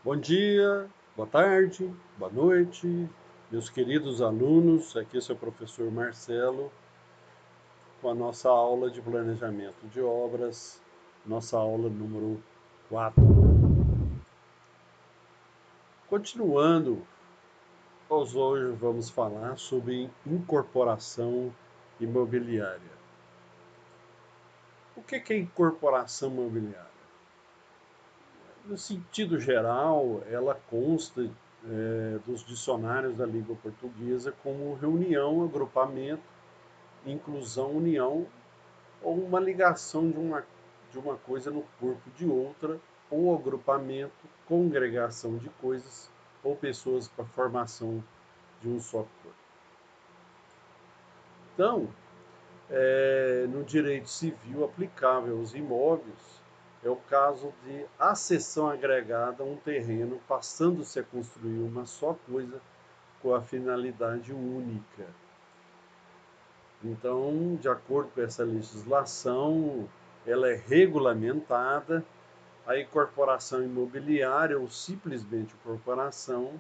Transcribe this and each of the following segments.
Bom dia, boa tarde, boa noite, meus queridos alunos. Aqui é seu professor Marcelo com a nossa aula de planejamento de obras, nossa aula número 4. Continuando, hoje vamos falar sobre incorporação imobiliária. O que é incorporação imobiliária? No sentido geral, ela consta dos dicionários da língua portuguesa como reunião, agrupamento, inclusão, união ou uma ligação de uma coisa no corpo de outra, ou agrupamento, congregação de coisas ou pessoas para a formação de um só corpo. Então, no direito civil aplicável aos imóveis, é o caso de acessão agregada a um terreno, passando-se a construir uma só coisa com a finalidade única. Então, de acordo com essa legislação, ela é regulamentada. A incorporação imobiliária, ou simplesmente incorporação,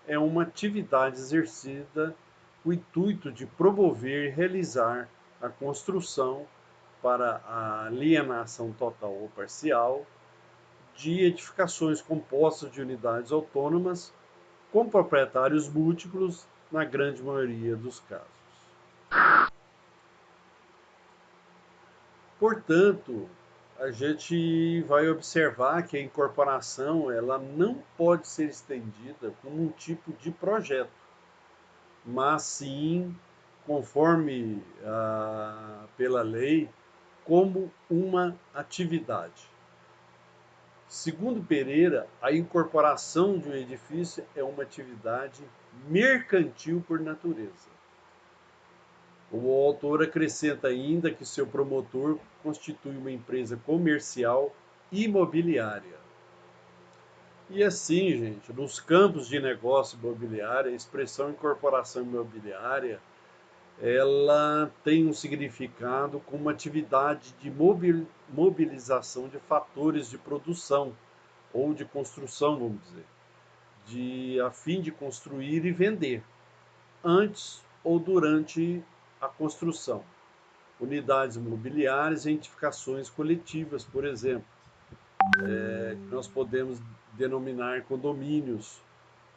é uma atividade exercida com o intuito de promover e realizar a construção para a alienação total ou parcial de edificações compostas de unidades autônomas com proprietários múltiplos, na grande maioria dos casos. Portanto, a gente vai observar que a incorporação ela não pode ser estendida como um tipo de projeto, mas sim, conforme pela lei, como uma atividade. Segundo Pereira, a incorporação de um edifício é uma atividade mercantil por natureza. O autor acrescenta ainda que seu promotor constitui uma empresa comercial imobiliária. E assim, gente, nos campos de negócio imobiliário, a expressão incorporação imobiliária, ela tem um significado como atividade de mobilização de fatores de produção ou de construção, vamos dizer, a fim de construir e vender, antes ou durante a construção. Unidades imobiliárias e edificações coletivas, por exemplo, que nós podemos denominar condomínios,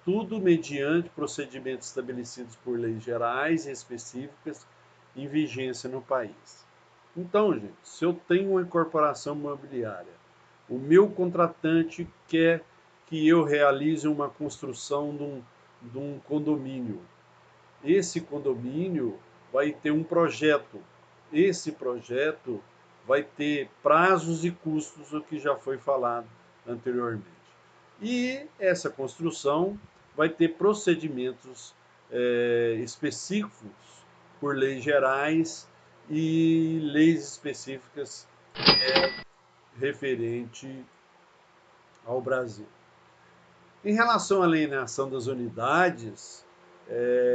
tudo mediante procedimentos estabelecidos por leis gerais e específicas em vigência no país. Então, gente, se eu tenho uma incorporação imobiliária, o meu contratante quer que eu realize uma construção de um condomínio. Esse condomínio vai ter um projeto. Esse projeto vai ter prazos e custos, o que já foi falado anteriormente. E essa construção vai ter procedimentos específicos por leis gerais e leis específicas referente ao Brasil. Em relação à alienação das unidades,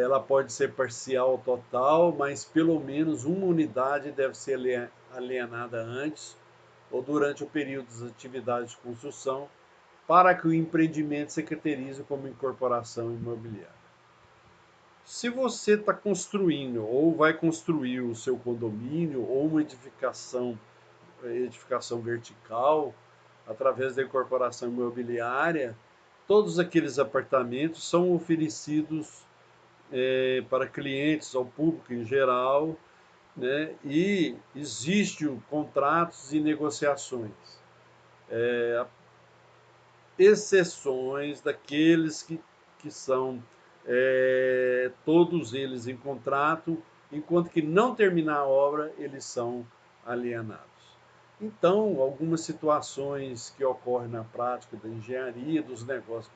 ela pode ser parcial ou total, mas pelo menos uma unidade deve ser alienada antes ou durante o período das atividades de construção, para que o empreendimento se caracterize como incorporação imobiliária. Se você está construindo ou vai construir o seu condomínio ou uma edificação vertical, através da incorporação imobiliária, todos aqueles apartamentos são oferecidos para clientes, ao público em geral, né? E existem contratos e negociações. Exceções daqueles que são todos eles em contrato, enquanto que não terminar a obra, eles são alienados. Então, algumas situações que ocorrem na prática da engenharia, dos negócios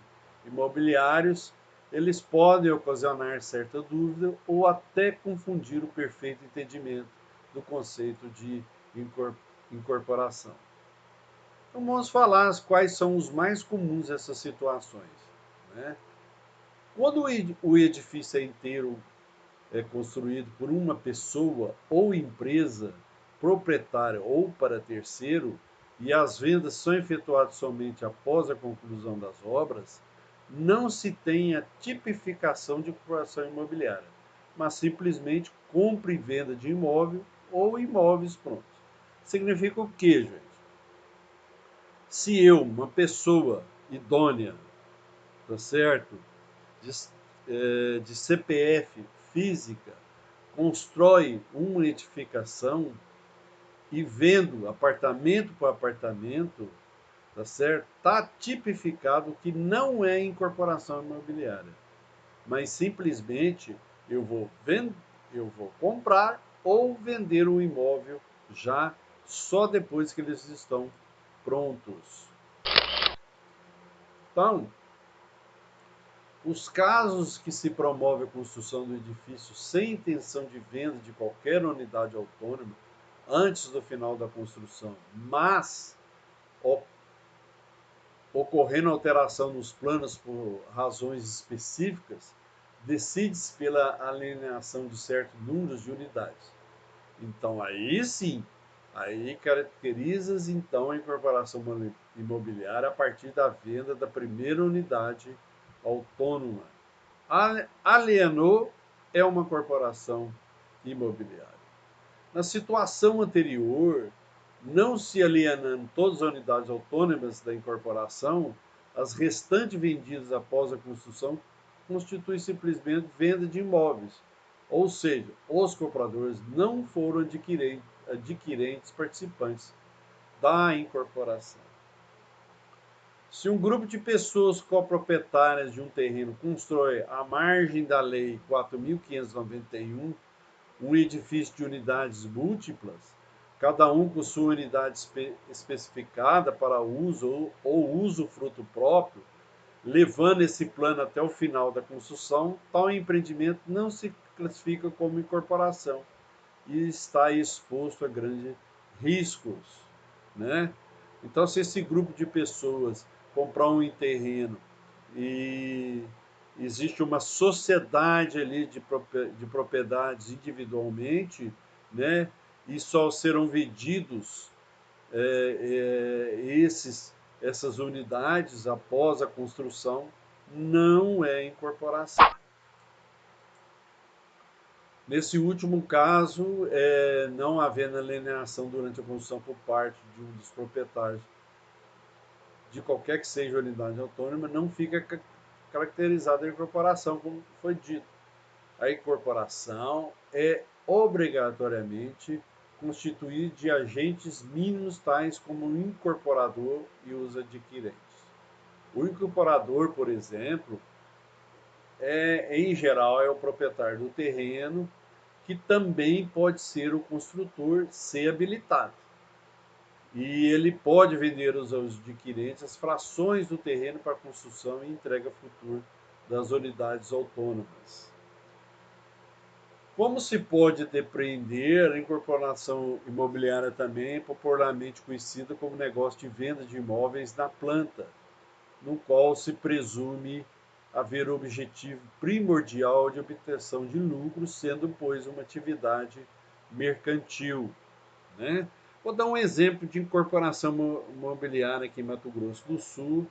imobiliários, eles podem ocasionar certa dúvida ou até confundir o perfeito entendimento do conceito de incorporação. Então vamos falar quais são os mais comuns dessas situações, né? Quando o edifício é inteiro construído por uma pessoa ou empresa, proprietária ou para terceiro, e as vendas são efetuadas somente após a conclusão das obras, não se tem a tipificação de incorporação imobiliária, mas simplesmente compra e venda de imóvel ou imóveis prontos. Significa o quê, gente? Se eu, uma pessoa idônea, tá certo? De, de CPF física, constrói uma edificação e vendo apartamento por apartamento, tá certo? Tá tipificado que não é incorporação imobiliária, mas simplesmente eu vou eu vou comprar ou vender um imóvel já só depois que eles estão prontos. Então, os casos que se promove a construção do edifício sem intenção de venda de qualquer unidade autônoma antes do final da construção, mas ocorrendo alteração nos planos por razões específicas, decide-se pela alienação de certos números de unidades. Então, aí sim, aí caracteriza-se então a incorporação imobiliária a partir da venda da primeira unidade autônoma. Alienou é uma corporação imobiliária. Na situação anterior, não se alienando todas as unidades autônomas da incorporação, as restantes vendidas após a construção constituem simplesmente venda de imóveis, ou seja, os compradores não foram adquirentes participantes da incorporação. Se um grupo de pessoas coproprietárias de um terreno constrói à margem da Lei 4.591 um edifício de unidades múltiplas, cada um com sua unidade especificada para uso ou usufruto próprio, levando esse plano até o final da construção, tal empreendimento não se classifica como incorporação e está exposto a grandes riscos, né? Então, se esse grupo de pessoas comprar um terreno e existe uma sociedade ali de propriedades individualmente, né? E só serão vendidos essas unidades após a construção, não é incorporação. Nesse último caso, não havendo alienação durante a construção por parte de um dos proprietários de qualquer que seja a unidade autônoma, não fica caracterizada a incorporação, como foi dito. A incorporação é obrigatoriamente constituída de agentes mínimos tais como o incorporador e os adquirentes. O incorporador, por exemplo, em geral, é o proprietário do terreno, que também pode ser o construtor, se habilitado. E ele pode vender aos adquirentes as frações do terreno para construção e entrega futura das unidades autônomas. Como se pode depreender, a incorporação imobiliária também é popularmente conhecida como negócio de venda de imóveis na planta, no qual se presume haver o objetivo primordial de obtenção de lucro, sendo, pois, uma atividade mercantil, né? Vou dar um exemplo de incorporação imobiliária aqui em Mato Grosso do Sul,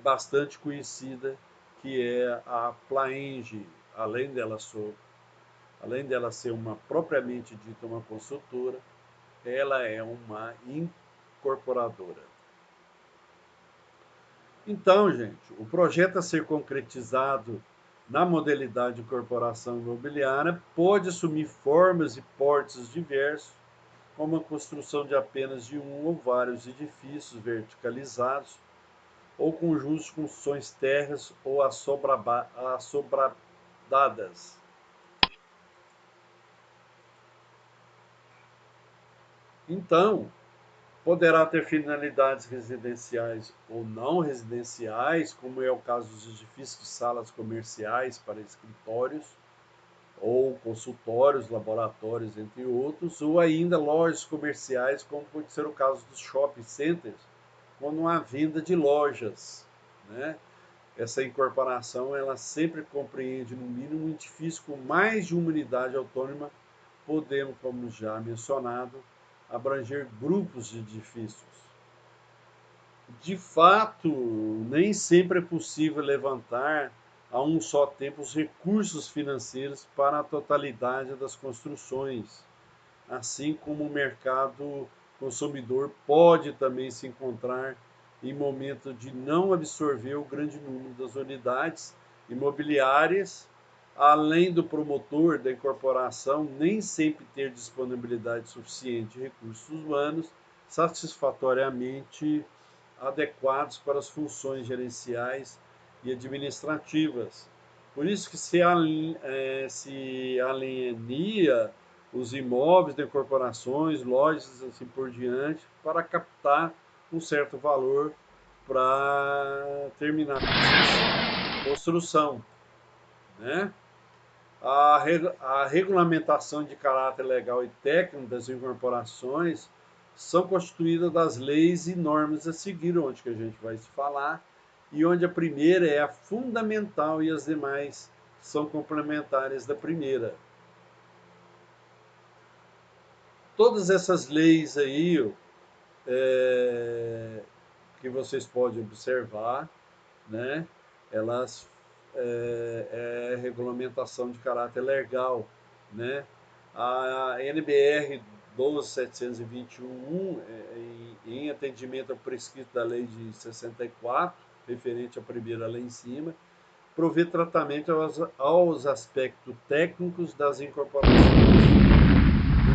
bastante conhecida, que é a Plaenge. Além dela ser uma propriamente dita uma construtora, ela é uma incorporadora. Então, gente, o projeto a ser concretizado na modalidade de incorporação imobiliária pode assumir formas e portes diversos, como a construção de apenas de um ou vários edifícios verticalizados, ou conjuntos de construções térreas ou assobradadas. Então, poderá ter finalidades residenciais ou não residenciais, como é o caso dos edifícios de salas comerciais para escritórios, ou consultórios, laboratórios, entre outros, ou ainda lojas comerciais, como pode ser o caso dos shopping centers, quando há venda de lojas, né? Essa incorporação ela sempre compreende no mínimo um edifício com mais de uma unidade autônoma, podendo, como já mencionado, abranger grupos de edifícios. De fato, nem sempre é possível levantar a um só tempo os recursos financeiros para a totalidade das construções, assim como o mercado consumidor pode também se encontrar em momento de não absorver o grande número das unidades imobiliárias, além do promotor da incorporação nem sempre ter disponibilidade suficiente de recursos humanos satisfatoriamente adequados para as funções gerenciais e administrativas. Por isso que se alienia os imóveis de corporações, lojas, assim por diante, para captar um certo valor para terminar a construção, né? A regulamentação de caráter legal e técnico das incorporações são constituídas das leis e normas a seguir, onde que a gente vai se falar, e onde a primeira é a fundamental e as demais são complementares da primeira. Todas essas leis aí que vocês podem observar, né? Elas regulamentação de caráter legal, né? A NBR 12721, em atendimento ao prescrito da lei de 64, referente à primeira lei em cima, provê tratamento aos aspectos técnicos das incorporações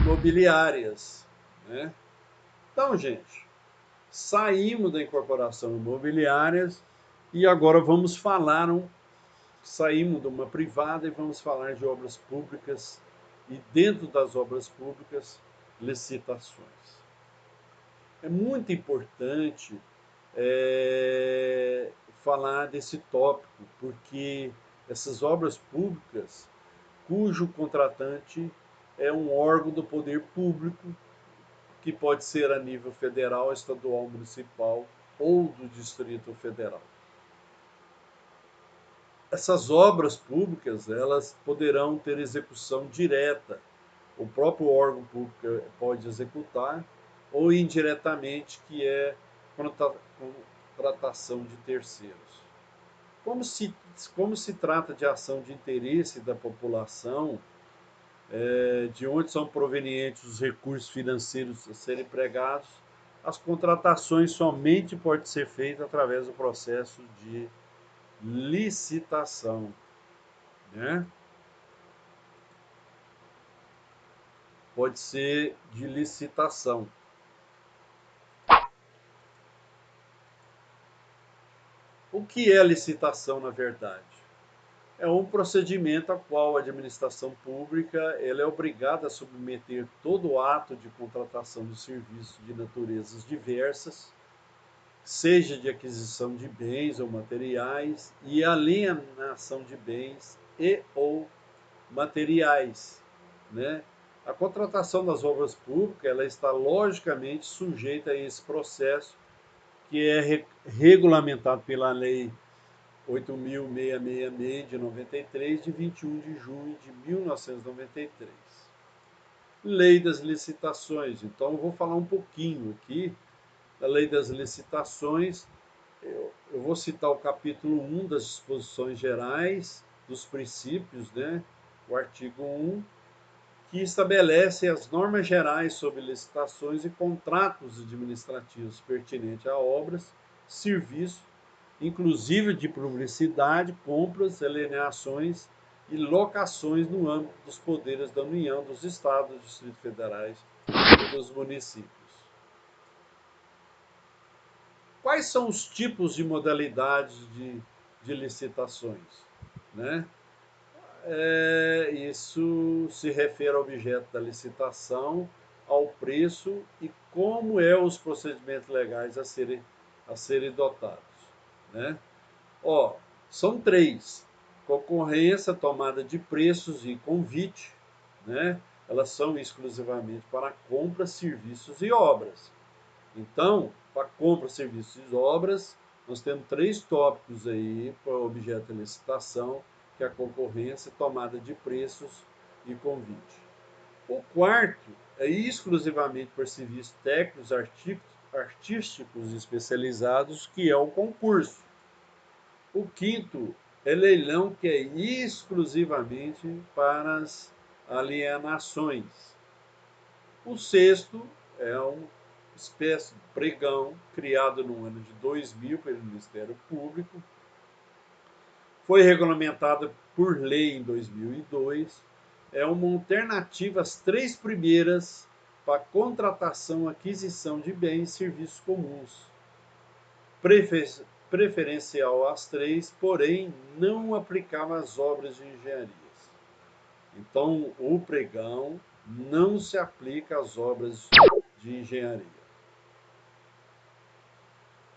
imobiliárias, né? Então, gente, saímos da incorporação imobiliárias e agora vamos falar saímos de uma privada e vamos falar de obras públicas e dentro das obras públicas, licitações. É muito importante é, falar desse tópico, porque essas obras públicas, cujo contratante é um órgão do poder público, que pode ser a nível federal, estadual, municipal ou do Distrito Federal. Essas obras públicas, elas poderão ter execução direta. O próprio órgão público pode executar, ou indiretamente, que é contratação de terceiros. Como se trata de ação de interesse da população, de onde são provenientes os recursos financeiros a serem empregados, as contratações somente podem ser feitas através do processo de licitação, né? Pode ser de licitação. O que é licitação, na verdade? É um procedimento a qual a administração pública ela é obrigada a submeter todo o ato de contratação de serviços de naturezas diversas, seja de aquisição de bens ou materiais e alienação de bens e ou materiais, né? A contratação das obras públicas ela está logicamente sujeita a esse processo que é regulamentado pela Lei 8.666 de 93, de 21 de junho de 1993. Lei das licitações. Então, eu vou falar um pouquinho aqui da Lei das Licitações. Eu vou citar o capítulo 1 das disposições gerais, dos princípios, né? O artigo 1, que estabelece as normas gerais sobre licitações e contratos administrativos pertinentes a obras, serviços, inclusive de publicidade, compras, alienações e locações no âmbito dos poderes da União, dos Estados, dos Distritos Federais e dos municípios. Quais são os tipos de modalidades de licitações, né? Isso se refere ao objeto da licitação, ao preço e como os procedimentos legais a serem dotados, né? Ó, são três: concorrência, tomada de preços e convite, né? Elas são exclusivamente para compra, serviços e obras. Então, para compra, serviços e obras, nós temos três tópicos aí para o objeto da licitação, que é a concorrência, tomada de preços e convite. O quarto é exclusivamente por serviços técnicos, artísticos especializados, que é o concurso. O quinto é leilão, que é exclusivamente para as alienações. O sexto é uma espécie de pregão criado no ano de 2000 pelo Ministério Público. Foi regulamentado por lei em 2002. É uma alternativa às três primeiras para contratação, aquisição de bens e serviços comuns. Preferencial às três, porém não aplicava às obras de engenharias. Então, o pregão não se aplica às obras de engenharia.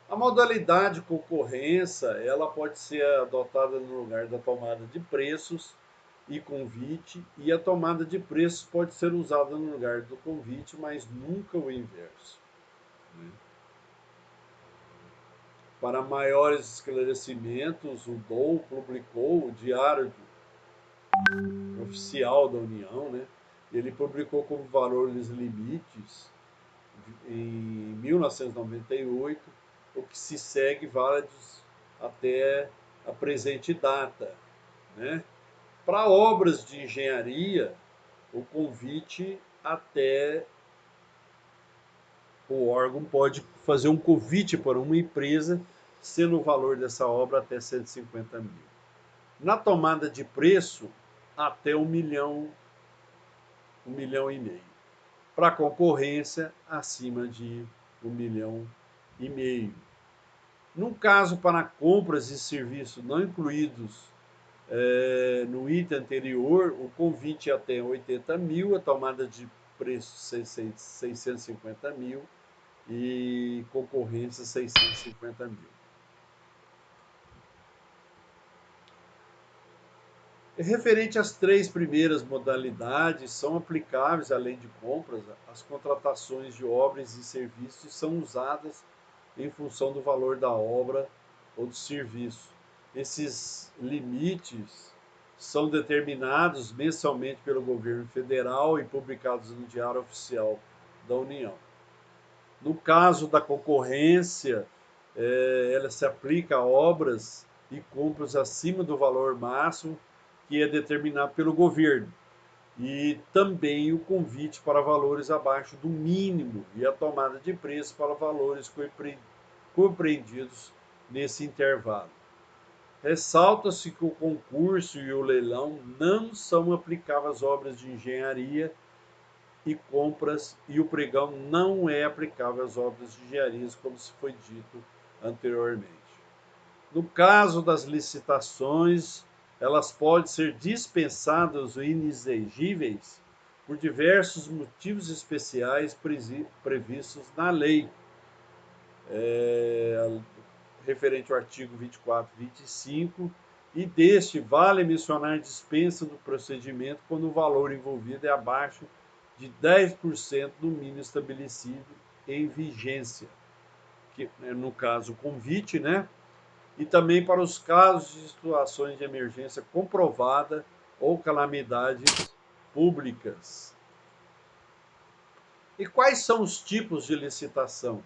A modalidade concorrência, ela pode ser adotada no lugar da tomada de preços e convite, e a tomada de preços pode ser usada no lugar do convite, mas nunca o inverso. Para maiores esclarecimentos, o DOU publicou o Diário Oficial da União, né? Ele publicou como valores limites em 1998, o que se segue válidos até a presente data, né? Para obras de engenharia, o convite até o órgão pode fazer um convite para uma empresa, sendo o valor dessa obra até 150 mil. Na tomada de preço, até 1,5 milhão. Para concorrência, acima de 1,5 milhão. No caso, para compras e serviços não incluídos no item anterior, o convite é até 80 mil, a tomada de preço 650 mil e concorrência 650 mil. Referente às três primeiras modalidades, são aplicáveis, além de compras, as contratações de obras e serviços são usadas em função do valor da obra ou do serviço. Esses limites são determinados mensalmente pelo governo federal e publicados no Diário Oficial da União. No caso da concorrência, ela se aplica a obras e compras acima do valor máximo que é determinado pelo governo, e também o convite para valores abaixo do mínimo e a tomada de preço para valores compreendidos nesse intervalo. Ressalta-se que o concurso e o leilão não são aplicáveis às obras de engenharia e compras, e o pregão não é aplicável às obras de engenharia, como se foi dito anteriormente. No caso das licitações, elas podem ser dispensadas ou inexigíveis por diversos motivos especiais previstos na lei, referente ao artigo 24 e 25, e deste vale mencionar dispensa do procedimento quando o valor envolvido é abaixo de 10% do mínimo estabelecido em vigência, que no caso o convite, né? E também para os casos de situações de emergência comprovada ou calamidades públicas. E quais são os tipos de licitação?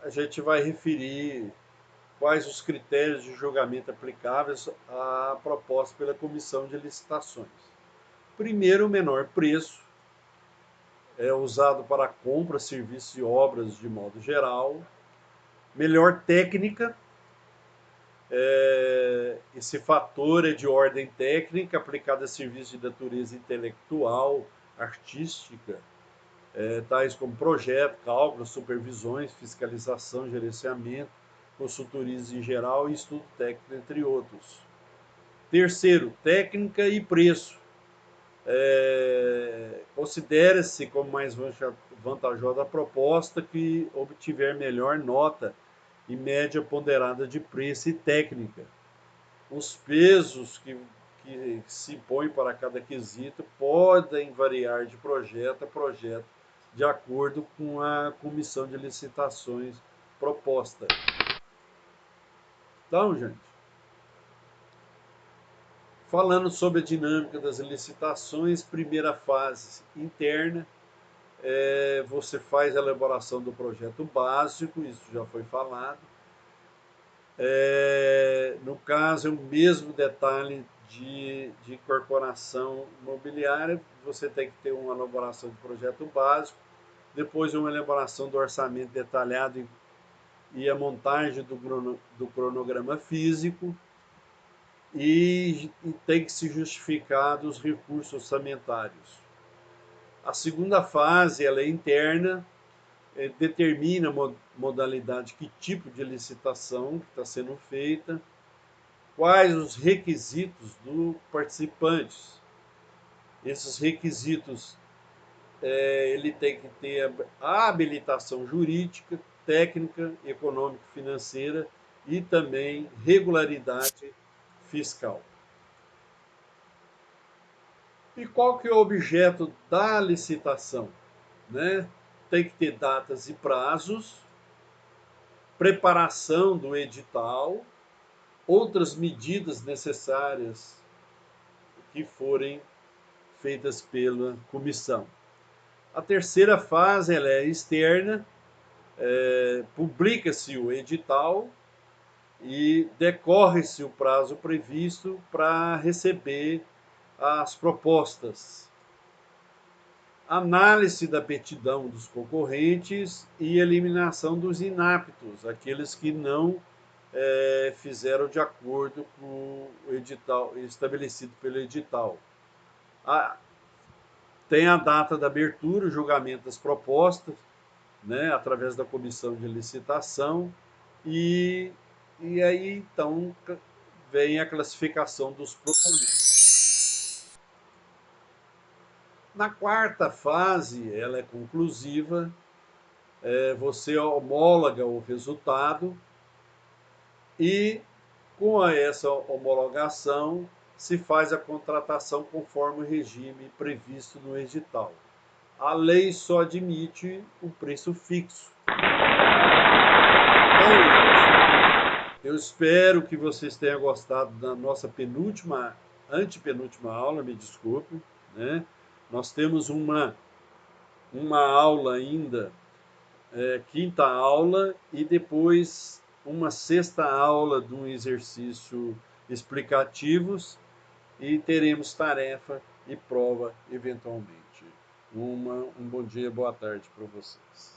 A gente vai referir quais os critérios de julgamento aplicáveis à proposta pela Comissão de Licitações. Primeiro, o menor preço, é usado para compra, serviços e obras de modo geral. Melhor técnica, esse fator é de ordem técnica, aplicado a serviços de natureza intelectual, artística, tais como projeto, cálculo, supervisões, fiscalização, gerenciamento, consultorias em geral e estudo técnico, entre outros. Terceiro, técnica e preço. Considera-se como mais vantajosa a proposta que obtiver melhor nota e média ponderada de preço e técnica. Os pesos que se impõem para cada quesito podem variar de projeto a projeto, de acordo com a comissão de licitações proposta. Então, gente, falando sobre a dinâmica das licitações, primeira fase interna, você faz a elaboração do projeto básico, isso já foi falado. No caso, é o mesmo detalhe de incorporação imobiliária, você tem que ter uma elaboração de projeto básico, depois uma elaboração do orçamento detalhado e a montagem do cronograma físico, e tem que se justificar dos recursos orçamentários. A segunda fase, ela é interna, determina a modalidade, que tipo de licitação que está sendo feita, quais os requisitos do participantes. Esses requisitos, ele tem que ter a habilitação jurídica, técnica, econômica, financeira e também regularidade fiscal. E qual que é o objeto da licitação? Né? Tem que ter datas e prazos, preparação do edital, outras medidas necessárias que forem feitas pela comissão. A terceira fase, ela é externa, publica-se o edital e decorre-se o prazo previsto para receber as propostas. Análise da aptidão dos concorrentes e eliminação dos inaptos, aqueles que não fizeram de acordo com o edital estabelecido pelo edital. Tem a data da abertura, o julgamento das propostas, né, através da comissão de licitação, e, e aí então vem a classificação dos proponentes. Na quarta fase, ela é conclusiva, você homologa o resultado e, com essa homologação, se faz a contratação conforme o regime previsto no edital. A lei só admite o preço fixo. Então, eu espero que vocês tenham gostado da nossa antepenúltima aula, me desculpe, né? Nós temos uma aula ainda, quinta aula, e depois uma sexta aula de um exercício explicativos, e teremos tarefa e prova eventualmente. Um bom dia, boa tarde para vocês.